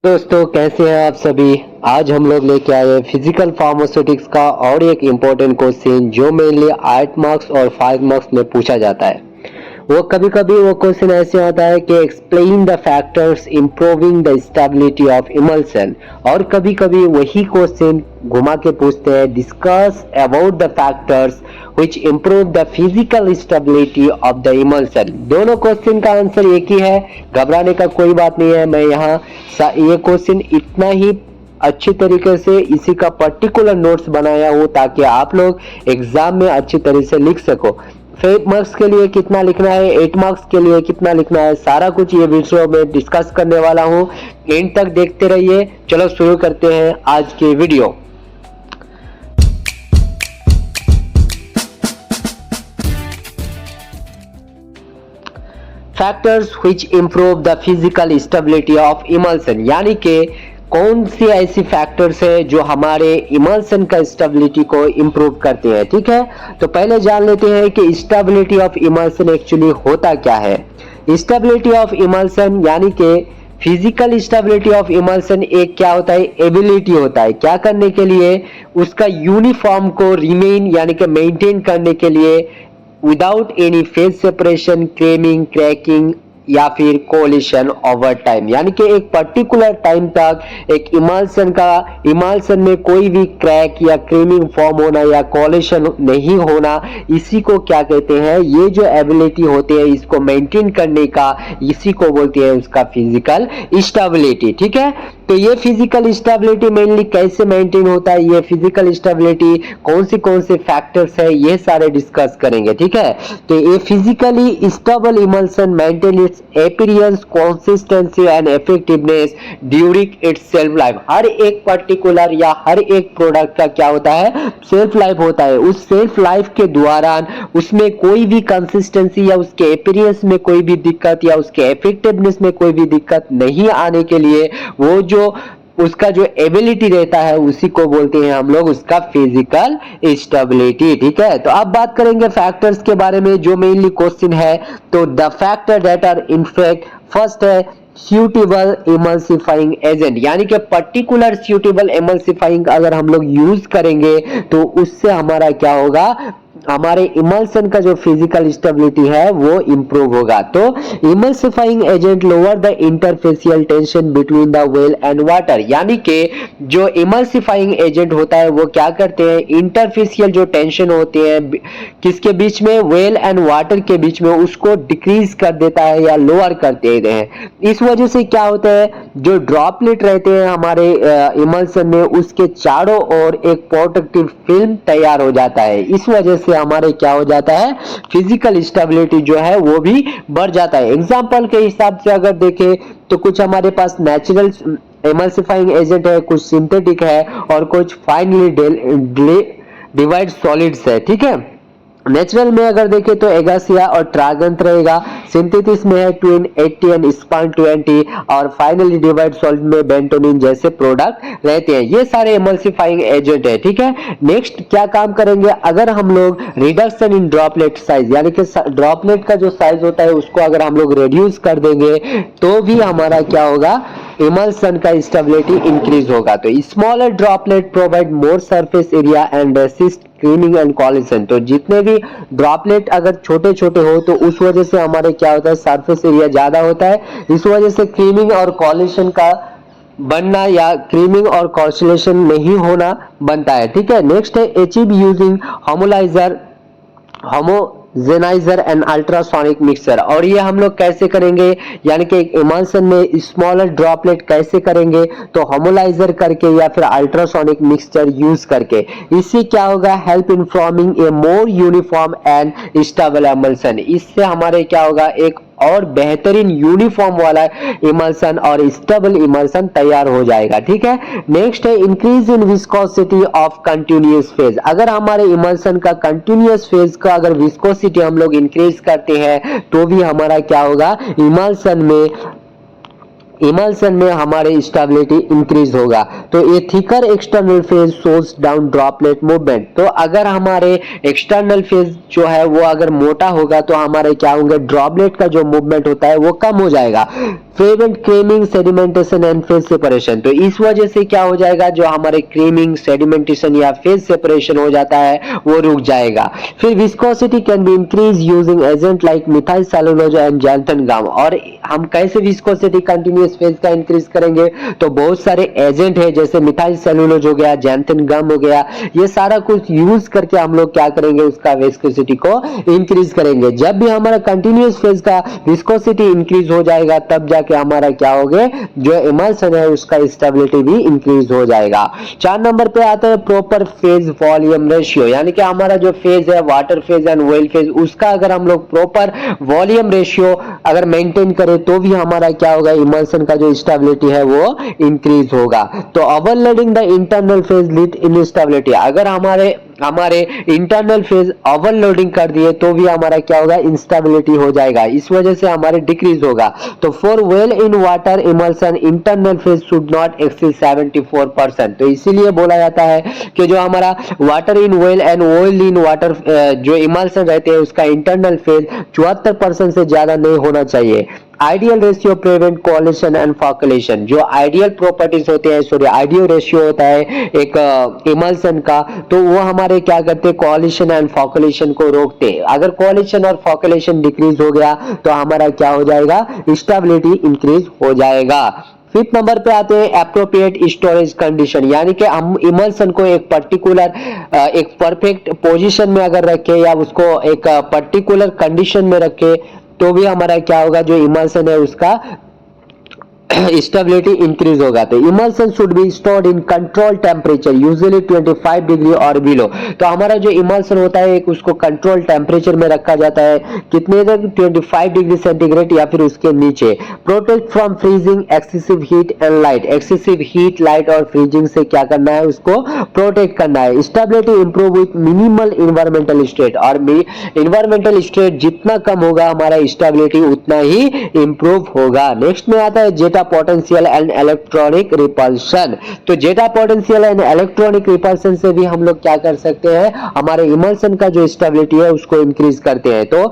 दोस्तों कैसे हैं आप सभी। आज हम लोग लेके आए हैं फिजिकल फार्मास्यूटिक्स का और एक इम्पोर्टेंट क्वेश्चन जो मेनली 8 मार्क्स और 5 मार्क्स में पूछा जाता है। वो कभी कभी वो क्वेश्चन ऐसे होता है कि explain the factors improving the stability of emulsion, और कभी कभी वही क्वेश्चन घुमा के पूछते हैं discuss about the factors which improve the physical stability of the emulsion। दोनों क्वेश्चन का आंसर एक ही है, घबराने का कोई बात नहीं है। मैं यहाँ ये क्वेश्चन इतना ही अच्छी तरीके से इसी का पर्टिकुलर नोट्स बनाया हूँ ताकि आप लोग एग्जाम में अच्छी तरह से लिख सको। 5 मार्क्स के लिए कितना लिखना है, 8 मार्क्स के लिए कितना लिखना है, सारा कुछ ये वीडियो में डिस्कस करने वाला हूँ। एंड तक देखते रहिए। चलो शुरू करते हैं आज के video. Factors which improve the physical stability of emulsion, यानी कि कौन सी ऐसी फैक्टर्स है जो हमारे इमल्सन का स्टेबिलिटी को इंप्रूव करते हैं। ठीक है, तो पहले जान लेते हैं कि स्टेबिलिटी ऑफ इमल्सन एक्चुअली होता क्या है। स्टेबिलिटी ऑफ इमल्सन यानी कि फिजिकल स्टेबिलिटी ऑफ इमल्सन एक क्या होता है, एबिलिटी होता है क्या करने के लिए, उसका यूनिफॉर्म को रिमेन यानी कि मेंटेन करने के लिए without any phase separation, creaming, cracking या फिर कोलिशन ओवर टाइम, यानी कि एक पर्टिकुलर टाइम तक एक इमल्सन में कोई भी क्रैक या क्रीमिंग फॉर्म होना या कोलिशन नहीं होना, इसी को क्या कहते हैं, ये जो एबिलिटी होते हैं इसको मेंटेन करने का, इसी को बोलते हैं उसका फिजिकल स्टेबिलिटी। ठीक है, तो ये फिजिकल स्टेबिलिटी मेनली कैसे मेंटेन होता है, ये फिजिकल स्टेबिलिटी कौन से फैक्टर्स है, ये सारे डिस्कस करेंगे। ठीक है, तो ये physically stable emulsion maintain its appearance, consistency and effectiveness during its shelf life. हर एक पर्टिकुलर या हर एक प्रोडक्ट का क्या होता है, सेल्फ लाइफ होता है। उस सेल्फ लाइफ के दौरान उसमें कोई भी कंसिस्टेंसी या उसके अपीयरेंस में कोई भी दिक्कत या उसके इफेक्टिवनेस में कोई भी दिक्कत नहीं आने के लिए वो जो उसका जो एबिलिटी रहता है उसी को बोलते हैं हम लोग उसका फिजिकल स्टेबिलिटी। ठीक है, तो अब बात करेंगे फैक्टर्स के बारे में जो मेनली क्वेश्चन है। तो the factor that are in fact, first है सूटेबल इमल्सिफाइंग एजेंट, यानी कि पर्टिकुलर सूटेबल इमल्सिफाइंग अगर हम लोग यूज करेंगे तो उससे हमारा क्या होगा, हमारे इमल्सन का जो फिजिकल स्टेबिलिटी है वो इंप्रूव होगा। तो emulsifying agent lower the interfacial tension between the well and water, यानी कि जो इमल्सिफाइंग एजेंट होता है वो क्या करते हैं, इंटरफेसियल जो टेंशन होती है किसके बीच में, वेल एंड वाटर के बीच में, उसको डिक्रीज कर देता है या लोअर कर देते हैं। इस वजह से क्या होता है, जो ड्रॉपलेट रहते हैं हमारे इमल्सन में उसके चारों ओर एक प्रोटेक्टिव फिल्म तैयार हो जाता है। इस वजह से हमारे क्या हो जाता है, फिजिकल स्टेबिलिटी जो है वो भी बढ़ जाता है। एग्जांपल के हिसाब से अगर देखें तो कुछ हमारे पास नेचुरल इमल्सिफाइंग एजेंट है, कुछ सिंथेटिक है और कुछ फाइनली डिवाइड सॉलिड्स है। ठीक है, नेचुरल में अगर देखें तो एगासिया और ट्रागंत रहेगा, सिंथेटिक में है ट्विन 80 एंड स्पान 20 और फाइनली डिवाइड सॉल्ट में बेंटोनिन जैसे प्रोडक्ट रहते हैं। ये सारे इमल्सिफाइंग एजेंट है। ठीक है, नेक्स्ट क्या काम करेंगे, अगर हम लोग रिडक्शन इन ड्रॉपलेट साइज, यानी कि ड्रॉपलेट का जो साइज होता है उसको अगर हम लोग रिड्यूस कर देंगे तो भी हमारा क्या होगा, इमल्सन का स्टेबिलिटी इंक्रीज होगा। तो smaller droplet provide more surface area and resist creaming and collision, तो जितने भी ड्रॉपलेट अगर छोटे छोटे हो तो उस वजह से हमारे क्या होता है, सरफेस एरिया ज्यादा होता है, इस वजह से क्रीमिंग और कॉलिशन का बनना या क्रीमिंग और कॉलिशन नहीं होना बनता है। ठीक है, नेक्स्ट है अचीव यूजिंग होमोलाइजर, होमोजेनाइजर एंड अल्ट्रासोनिक मिक्सर, और ये हम लोग कैसे करेंगे, यानी कि इमल्सन में स्मॉलर ड्रॉपलेट कैसे करेंगे, तो होमोलाइजर करके या फिर अल्ट्रासोनिक मिक्सचर यूज करके। इससे क्या होगा, help in forming a more uniform and stable emulsion, इससे हमारे क्या होगा, एक और बेहतरीन यूनिफॉर्म वाला इमल्सन और स्टेबल इमल्सन तैयार हो जाएगा। ठीक है, नेक्स्ट है increase in viscosity of continuous phase, अगर हमारे इमल्सन का कंटिन्यूअस फेज का अगर विस्कोसिटी हम लोग इंक्रीज करते हैं तो भी हमारा क्या होगा, इमल्सन में इमल्सन में हमारे स्टेबिलिटी इंक्रीज होगा। तो ये thicker external phase slows down droplet movement. तो अगर हमारे एक्सटर्नल फेज जो है वो अगर मोटा होगा तो हमारे क्या होंगे, ड्रॉपलेट का जो मूवमेंट होता है वो कम हो जाएगा। Prevent creaming, sedimentation and phase separation. तो इस वजह से क्या हो जाएगा, जो हमारे क्रीमिंग, सेडिमेंटेशन या फेज सेपरेशन हो जाता है वो रुक जाएगा। फिर viscosity can be increase using agent like methyl cellulose and xanthan gum. और हम कैसे विस्कोसिटी कंटिन्यूअस फेज का इंक्रीज करेंगे, तो बहुत सारे एजेंट है जैसे मिथाइल सेलुलोज हो गया, जैंथन गम हो गया, ये सारा कुछ यूज करके हम लोग क्या करेंगे, उसका विस्कोसिटी को इंक्रीज करेंगे। जब भी हमारा कंटिन्यूअस फेज का विस्कोसिटी इंक्रीज हो जाएगा तब जाके हमारा क्या होगा, जो इमल्सन है उसका स्टेबिलिटी भी इंक्रीज हो जाएगा। 4 नंबर पे आता है प्रॉपर फेज वॉल्यूम रेशियो, यानी कि हमारा जो फेज है water phase and oil phase, उसका अगर हम लोग प्रॉपर वॉल्यूम रेशियो अगर मेंटेन करें तो भी हमारा क्या होगा, इमल्सन का जो स्टेबिलिटी है वो इंक्रीज होगा। तो overloading the internal phase lead instability, अगर हमारे इंटरनल फेज ओवरलोडिंग कर दिए तो भी हमारा क्या होगा, इंस्टेबिलिटी हो जाएगा, इस वजह से हमारे डिक्रीज होगा। तो for well in water emulsion internal phase should not exceed 74%। तो इसीलिए बोला जाता है कि जो हमारा water in well and oil in water जो इमल्सन रहते हैं उसका इंटरनल फेज 74% से ज्यादा नहीं होना चाहिए। Ideal ratio prevent collision and flocculation, जो आइडियल प्रॉपर्टीज होते हैं, सॉरी आइडियल रेशियो होता है एक इमल्सन का, तो वो हमारे क्या करते हैं, कोलिशन एंड फॉकुलेशन को रोकते हैं। अगर कोलिशन और फॉकुलेशन डिक्रीज हो गया तो हमारा क्या हो जाएगा, स्टेबिलिटी इंक्रीज हो जाएगा। 5th नंबर पे आते हैं एप्रोप्रिएट स्टोरेज कंडीशन, यानी कि हम इमल्सन को एक पर्टिकुलर एक परफेक्ट पोजीशन में अगर रखें या उसको एक पर्टिकुलर कंडीशन में रखें तो भी हमारा क्या होगा, जो इमल्सन है उसका स्टेबिलिटी इंक्रीज होगा। तो emulsion should be stored in control temperature usually 25 degree और बिलो। तो हमारा जो इमल्सन होता है एक उसको कंट्रोल टेम्परेचर में रखा जाता है, कितने तक, 25 डिग्री सेंटीग्रेड या फिर उसके नीचे। Protect from freezing, excessive heat and light, excessive heat, light और फ्रीजिंग से क्या करना है, उसको प्रोटेक्ट करना है। Stability improve with minimal environmental state, और इन्वायरमेंटल स्टेट जितना कम होगा हमारा स्टेबिलिटी उतना ही इंप्रूव होगा। नेक्स्ट में आता है जेटा पोटेंशियल एंड इलेक्ट्रॉनिक रिपल्शन। तो जेटा पोटेंशियल एंड इलेक्ट्रॉनिक रिपल्शन से भी हम लोग क्या कर सकते हैं, हमारे इमल्सन का जो स्टेबिलिटी है उसको इंक्रीज करते हैं। तो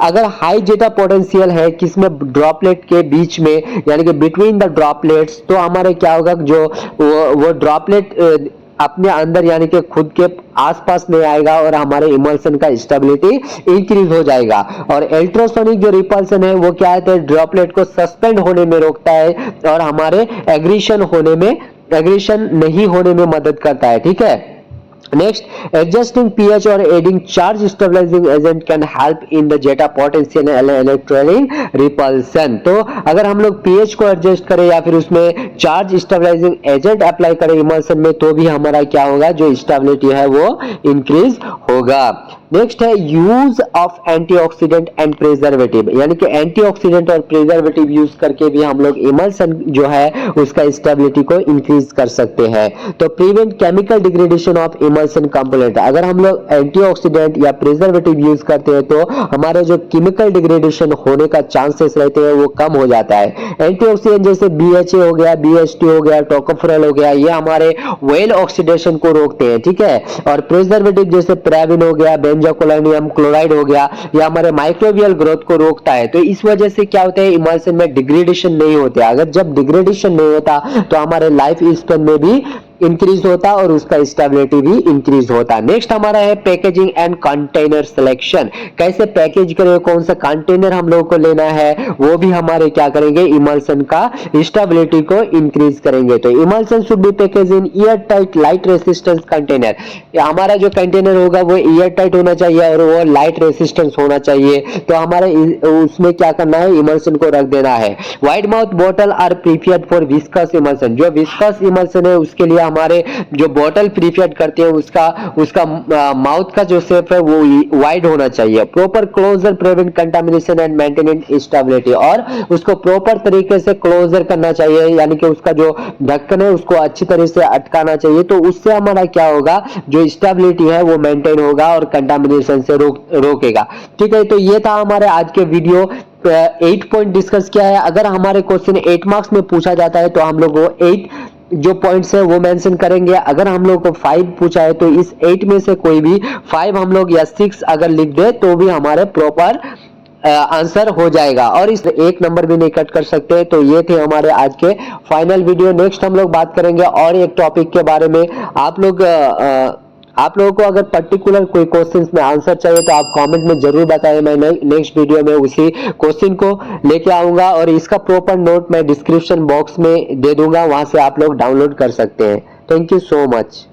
अगर हाई जेटा पोटेंशियल है किसमें, ड्रॉपलेट के बीच में, यानी कि बिटवीन द ड्रॉपलेट्स, तो हमारे क्या होगा, जो वो ड्रॉपलेट अपने अंदर यानी कि खुद के आसपास नहीं आएगा और हमारे इमल्सन का स्टेबिलिटी इंक्रीज हो जाएगा। और अल्ट्रासोनिक जो रिपल्सन है वो क्या है, ड्रॉपलेट को सस्पेंड होने में रोकता है और हमारे एग्रीशन नहीं होने में मदद करता है। ठीक है, नेक्स्ट एडजस्टिंग पीएच और adding charge stabilising agent can help in the zeta potential and electronic repulsion. तो अगर हम लोग पीएच को एडजस्ट करें या फिर उसमें चार्ज स्टेबलाइजिंग एजेंट अप्लाई करें इमल्सन में तो भी हमारा क्या होगा, जो स्टेबिलिटी है वो इंक्रीज होगा। नेक्स्ट है use of antioxidant and preservative, यानी कि एंटीऑक्सीडेंट और प्रिजर्वेटिव यूज करके भी हम लोग इमल्सन जो है उसका स्टेबिलिटी को इंक्रीज कर सकते हैं। तो prevent chemical degradation of emulsion component, अगर हम लोग एंटीऑक्सीडेंट या प्रिजर्वेटिव यूज करते हैं तो हमारे जो केमिकल डिग्रेडेशन होने का चांसेस रहते हैं वो कम हो जाता है। एंटीऑक्सीडेंट जैसे BHA हो गया, BHT हो गया, टोकोफेरॉल हो गया, ये हमारे वेल ऑक्सीडेशन को रोकते हैं। ठीक है, और प्रिजर्वेटिव जैसे पैराबिन हो गया, बेंजोकोलोनियम क्लोराइड हो गया, या हमारे माइक्रोबियल ग्रोथ को रोकता है। तो इस वजह से क्या होता है, इमल्सन में डिग्रेडेशन नहीं होते। अगर जब डिग्रेडेशन नहीं होता तो हमारे लाइफ स्पैन में भी इंक्रीज होता और उसका स्टेबिलिटी भी इंक्रीज होता। नेक्स्ट हमारा है पैकेजिंग एंड कंटेनर सिलेक्शन, कैसे पैकेज करें, कौन सा कंटेनर हम लोगों को लेना है, वो भी हमारे क्या करेंगे, इमल्सन का स्टेबिलिटी को इंक्रीज करेंगे। तो emulsion should be package in air tight light resistance container, हमारा जो कंटेनर होगा वो एयर टाइट होना चाहिए और वो लाइट रेसिस्टेंस होना चाहिए। तो हमारे उसमें क्या करना है, इमल्सन को रख देना है। Wide mouth bottle are preferred for viscous emulsion, जो विस्कस इमल्सन है उसके लिए हमारे जो बॉटल प्रीफेड करते हैं उसका माउथ का जो शेप है वो वाइड होना चाहिए। Proper closure prevent contamination and maintenance stability, और उसको प्रॉपर तरीके से क्लोजर करना चाहिए, यानी कि उसका जो ढक्कन है उसको अच्छी तरह से अटकाना चाहिए। तो उससे हमारा क्या होगा, जो स्टेबिलिटी है वो मेंटेन होगा और कंटामिनेशन से रोकेगा। ठीक है, तो ये था हमारे आज के वीडियो 8 पॉइंट डिस्कस किया है। अगर हमारे क्वेश्चन 8 मार्क्स में पूछा जाता है तो हम लोग वो 8 जो पॉइंट्स है वो मेंशन करेंगे। अगर हम लोग को 5 पूछा है तो इस 8 में से कोई भी 5 हम लोग या 6 अगर लिख दे तो भी हमारे प्रॉपर आंसर हो जाएगा, और इस एक नंबर भी नहीं कट कर सकते। तो ये थे हमारे आज के फाइनल वीडियो। नेक्स्ट हम लोग बात करेंगे और एक टॉपिक के बारे में। आप लोगों को अगर पर्टिकुलर कोई क्वेश्चंस में आंसर चाहिए तो आप कमेंट में जरूर बताएं, मैं नेक्स्ट वीडियो में उसी क्वेश्चन को लेके आऊंगा, और इसका प्रॉपर नोट मैं डिस्क्रिप्शन बॉक्स में दे दूंगा, वहां से आप लोग डाउनलोड कर सकते हैं। Thank you so much.